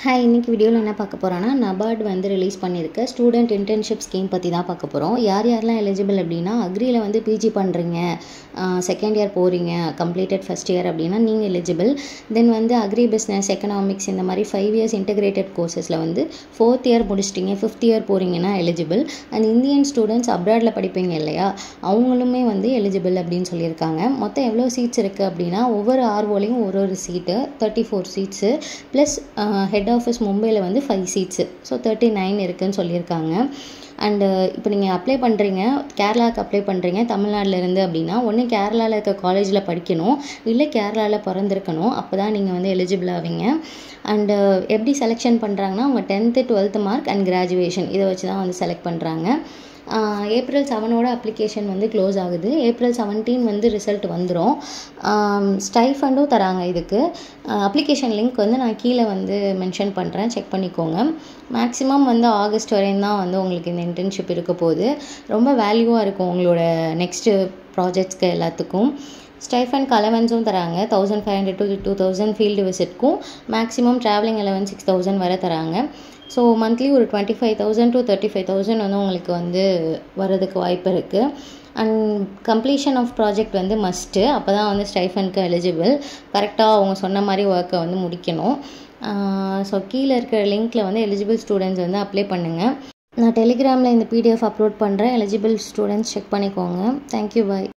Hi, இன்னைக்கு வீடியோவில் என்ன பார்க்க போகிறோன்னா, நபார்ட் வந்து ரிலீஸ் பண்ணியிருக்க ஸ்டூடெண்ட் இன்டர்ன்ஷிப் ஸ்கீம் பற்றி தான் பார்க்க போகிறோம். யார் யாரெல்லாம் எலிஜிபிள் அப்படின்னா, அக்ரியில் வந்து பிஜி பண்ணுறீங்க, செகண்ட் இயர் போகிறீங்க, கம்ப்ளீட்டட் ஃபஸ்ட் இயர் அப்படின்னா நீங்கள் எலிஜிபிள். தென் வந்து அக்ரி பிஸ்னஸ், எக்கனாமிக்ஸ் இந்த மாதிரி 5 இயர்ஸ் இன்டெகிரேட்டட் கோர்சஸில் வந்து 4th இயர் முடிச்சிட்டிங்க, 5th இயர் போகிறீங்கன்னா எலிஜிபிள். அண்ட் இந்தியன் ஸ்டூடெண்ட்ஸ் அப்ராடில் படிப்பீங்க இல்லையா, அவங்களுமே வந்து எலிஜிபிள் அப்படின்னு சொல்லியிருக்காங்க. மொத்தம் எவ்வளோ சீட்ஸ் இருக்குது அப்படின்னா, ஒவ்வொரு ஆர்ஓலையும் ஒரு சீட்டு 34 சீட்ஸு ப்ளஸ் ஹெட் ஆஃபீஸ் மும்பையில் வந்து 5 சீட்ஸு, ஸோ 39 இருக்குதுன்னு சொல்லியிருக்காங்க. அண்டு இப்போ நீங்கள் அப்ளை பண்ணுறீங்க, கேரளாவுக்கு அப்ளை பண்ணுறீங்க தமிழ்நாட்டிலேருந்து அப்படின்னா, ஒன்று கேரளாவில் இருக்க காலேஜில் படிக்கணும், இல்லை கேரளாவில் பிறந்திருக்கணும், அப்போ தான் நீங்கள் வந்து எலிஜிபிள் ஆவீங்க. அண்டு எப்படி செலெக்ஷன் பண்ணுறாங்கன்னா, உங்கள் 10th 12th mark and graduation இதை வச்சு தான் வந்து செலக்ட் பண்ணுறாங்க. April 7 அப்ளிகேஷன் வந்து க்ளோஸ் ஆகுது. April 17 வந்து ரிசல்ட் வந்துடும். ஸ்டைஃபண்டும் தராங்க இதுக்கு. அப்ளிகேஷன் லிங்க் வந்து நான் கீழே வந்து மென்ஷன் பண்ணுறேன், செக் பண்ணிக்கோங்க. மேக்ஸிமம் வந்து ஆகஸ்ட் வரையும் தான் வந்து உங்களுக்கு இந்த இன்டர்ன்ஷிப் இருக்க போகுது. ரொம்ப வேல்யூவாக இருக்கும் உங்களோட நெக்ஸ்ட்டு ப்ராஜெக்ட்ஸ்க்கு எல்லாத்துக்கும். ஸ்டைஃபண்ட் அலவன்ஸும் தராங்க, 1500 to 2000 ஃபீல்டு விசிட்க்கும். மேக்ஸிமம் ட்ராவலிங் அலவன்ஸ் 6000 வரை தராங்க. ஸோ மந்த்லி ஒரு 25,000 to 35,000 வந்து உங்களுக்கு வந்து வர்றதுக்கு வாய்ப்பு இருக்குது. அண்ட் கம்ப்ளீஷன் ஆஃப் ப்ராஜெக்ட் வந்து மஸ்ட்டு, அப்போ தான் வந்து ஸ்டைஃபனுக்கு எலிஜிபிள். கரெக்டாக அவங்க சொன்ன மாதிரி ஒர்க்கை வந்து முடிக்கணும். ஸோ கீழே இருக்கிற லிங்க்கில் வந்து எலிஜிபிள் ஸ்டூடெண்ட்ஸ் வந்து அப்ளை பண்ணுங்கள். நான் டெலிகிராமில் இந்த PDF அப்லோட் பண்ணுறேன். எலிஜிபிள் ஸ்டூடெண்ட்ஸ் செக் பண்ணிக்கோங்க. தேங்க்யூ, பாய்.